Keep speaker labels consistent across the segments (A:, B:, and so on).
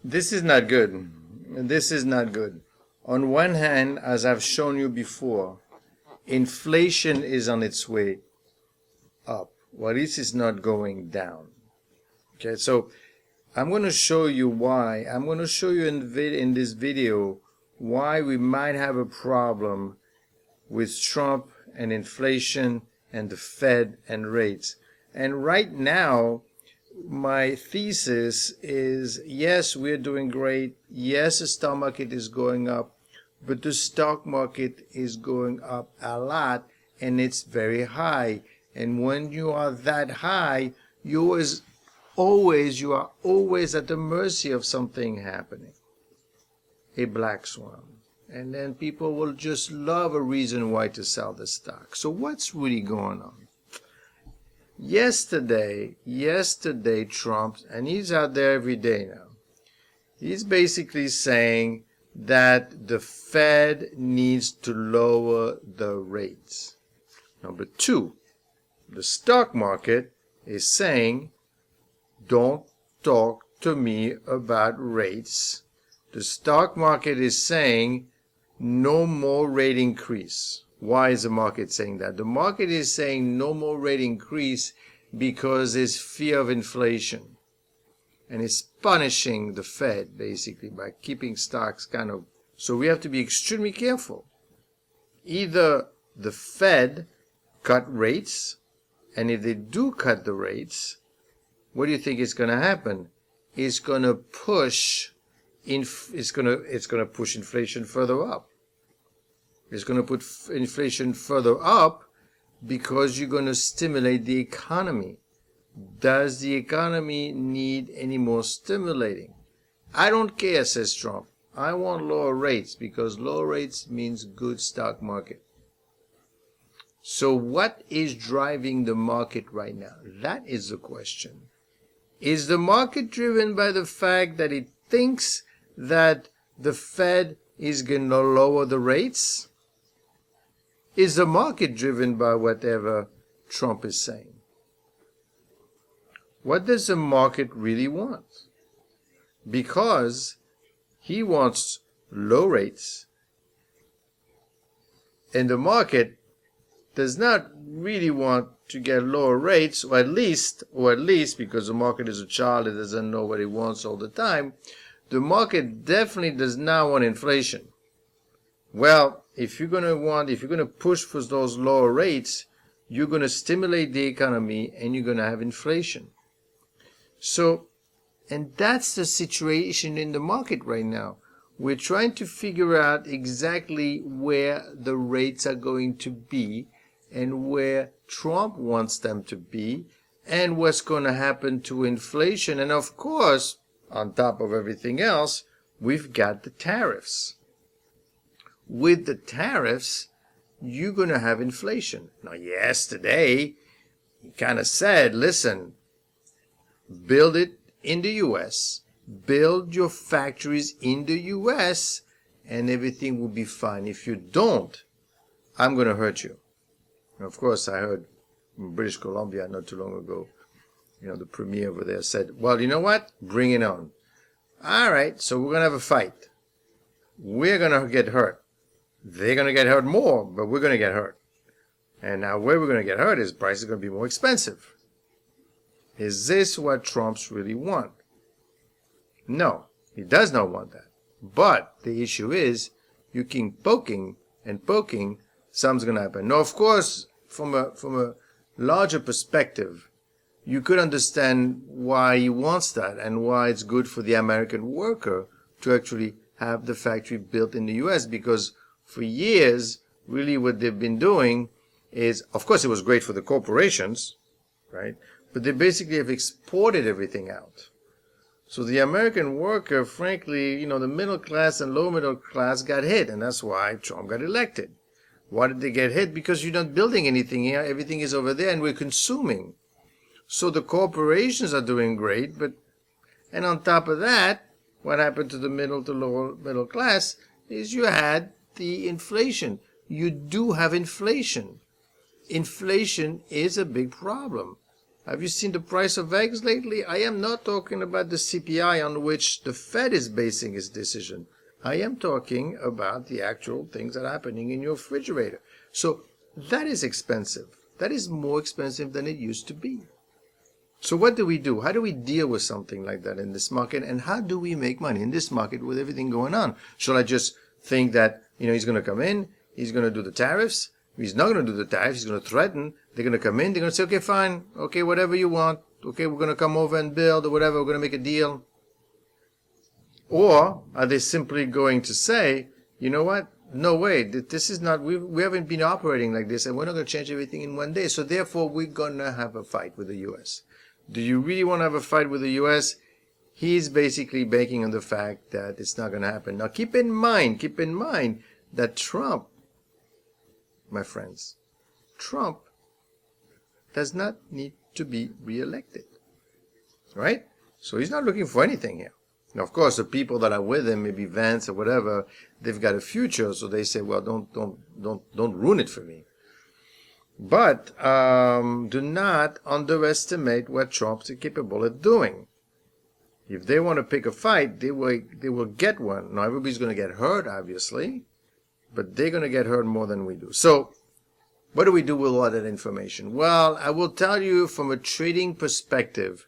A: This is not good. This is not good. On one hand, as I've shown you before, inflation is on its way up. Well, at least it's not going down. Okay, so I'm going to show you why. I'm going to show you in this video why we might have a problem with Trump and inflation and the Fed and rates. And right now, my thesis is, yes, we're doing great. Yes, the stock market is going up, but the stock market is going up a lot, and it's very high. And when you are that high, you are always at the mercy of something happening, a black swan. And then people will just love a reason why to sell the stock. So what's really going on? Yesterday, Trump, and he's out there every day now, he's basically saying that the Fed needs to lower the rates. Number two, the stock market is saying, don't talk to me about rates. The stock market is saying, no more rate increase. Why is the market saying that? The market is saying no more rate increase because there's fear of inflation. And it's punishing the Fed, basically, by keeping stocks kind of... So we have to be extremely careful. Either the Fed cut rates, and if they do cut the rates, what do you think is going to happen? It's going to push inflation further up. It's going to put inflation further up because you're going to stimulate the economy. Does the economy need any more stimulating? I don't care, says Trump. I want lower rates because lower rates means good stock market. So what is driving the market right now? That is the question. Is the market driven by the fact that it thinks that the Fed is going to lower the rates? Is the market driven by whatever Trump is saying? What does the market really want? Because he wants low rates, and the market does not really want to get lower rates, or at least because the market is a child, it doesn't know what it wants all the time. The market definitely does not want inflation. Well, if you're going to push for those lower rates, you're going to stimulate the economy and you're going to have inflation. So, and that's the situation in the market right now. We're trying to figure out exactly where the rates are going to be and where Trump wants them to be and what's going to happen to inflation. And of course, on top of everything else, we've got the tariffs. With the tariffs, you're going to have inflation. Now, yesterday, he kind of said, listen, build it in the U.S., build your factories in the U.S., and everything will be fine. If you don't, I'm going to hurt you. And of course, I heard in British Columbia not too long ago, the premier over there said, well, you know what? Bring it on. All right, so we're going to have a fight. We're going to get hurt. They're going to get hurt more, but we're going to get hurt. And now where we're going to get hurt is prices are going to be more expensive. Is this what Trump's really want? No, he does not want that. But the issue is, you keep poking and poking, something's going to happen. Now, of course, from a larger perspective, you could understand why he wants that and why it's good for the American worker to actually have the factory built in the U.S. because for years, really what they've been doing is, of course, it was great for the corporations, right? But they basically have exported everything out. So the American worker, frankly, the middle class and low middle class got hit, and that's why Trump got elected. Why did they get hit? Because you're not building anything here. Everything is over there, and we're consuming. So the corporations are doing great, and on top of that, what happened to the middle to lower middle class is you had the inflation. You do have inflation. inflation is a big problem. Have you seen the price of eggs lately? I am not talking about the CPI on which the Fed is basing its decision. I am talking about the actual things that are happening in your refrigerator. So that is expensive. That is more expensive than it used to be. So what do we do? How do we deal with something like that in this market? And how do we make money in this market with everything going on? Shall I just think that, he's going to come in, he's going to do the tariffs? He's not going to do the tariffs. He's going to threaten. They're going to come in. They're going to say, okay, fine. Okay, whatever you want. Okay, we're going to come over and build or whatever. We're going to make a deal. Or are they simply going to say, you know what? No way. This is not, we haven't been operating like this, and we're not going to change everything in one day. So therefore, we're going to have a fight with the U.S. Do you really want to have a fight with the U.S.? He's basically banking on the fact that it's not going to happen. Now, keep in mind that Trump, my friends, Trump does not need to be reelected, right? So he's not looking for anything here. Now, of course, the people that are with him, maybe Vance or whatever, they've got a future, so they say, well, don't ruin it for me. But do not underestimate what Trump's capable of doing. If they want to pick a fight, they will get one. Now, everybody's going to get hurt, obviously, but they're going to get hurt more than we do. So what do we do with all that information? Well, I will tell you from a trading perspective,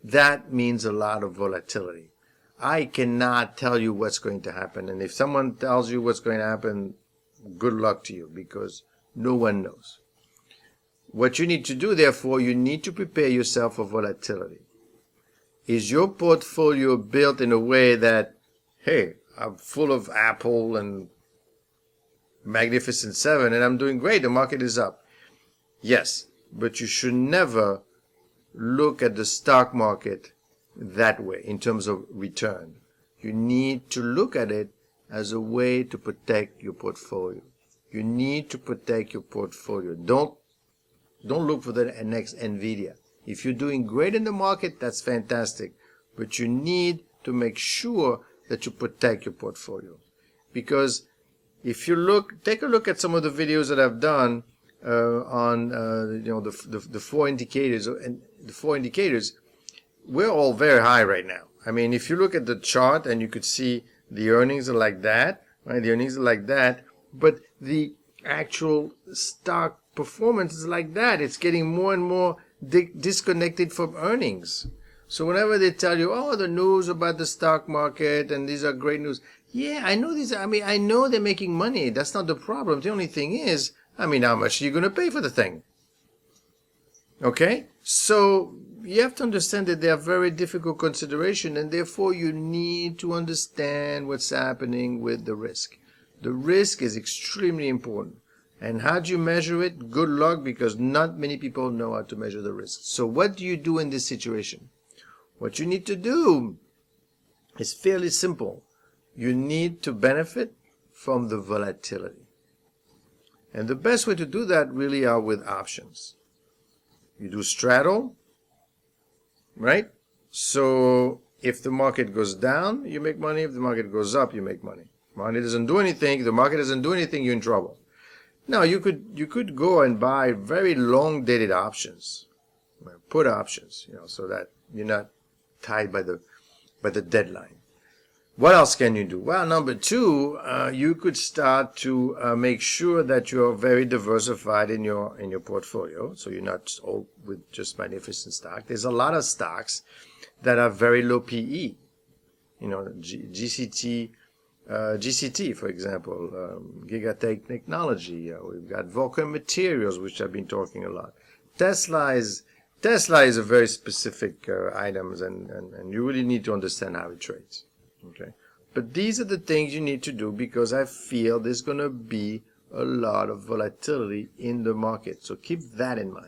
A: that means a lot of volatility. I cannot tell you what's going to happen. And if someone tells you what's going to happen, good luck to you, because no one knows. What you need to do, therefore, you need to prepare yourself for volatility. Is your portfolio built in a way that, hey, I'm full of Apple and Magnificent Seven, and I'm doing great, the market is up? Yes, but you should never look at the stock market that way in terms of return. You need to look at it as a way to protect your portfolio. You need to protect your portfolio. Don't look for the next Nvidia. If you're doing great in the market, that's fantastic. But you need to make sure that you protect your portfolio. Because if you take a look at some of the videos that I've done on the four indicators, and the four indicators, we're all very high right now. I mean, if you look at the chart and you could see the earnings are like that, right? The earnings are like that, but the actual stock performance is like that. It's getting more and more disconnected from earnings. So whenever they tell you, oh, the news about the stock market and these are great news. Yeah, I know these. I mean, I know they're making money. That's not the problem. The only thing is, how much are you going to pay for the thing? Okay? So you have to understand that they are very difficult consideration, and therefore you need to understand what's happening with the risk. The risk is extremely important. And how do you measure it? Good luck, because not many people know how to measure the risk. So what do you do in this situation? What you need to do is fairly simple. You need to benefit from the volatility. And the best way to do that really are with options. You do straddle, right? So if the market goes down, you make money. If the market goes up, you make money. Money doesn't do anything. The market doesn't do anything, you're in trouble. Now, you could go and buy very long-dated options, put options, so that you're not tied by the deadline. What else can you do? Well, number two, you could start to make sure that you're very diversified in your portfolio, so you're not all with just magnificent stock. There's a lot of stocks that are very low PE. GCT, for example, Gigatech Technology. We've got Vulcan Materials, which I've been talking a lot. Tesla is a very specific items, and you really need to understand how it trades. Okay, but these are the things you need to do, because I feel there's going to be a lot of volatility in the market. So keep that in mind.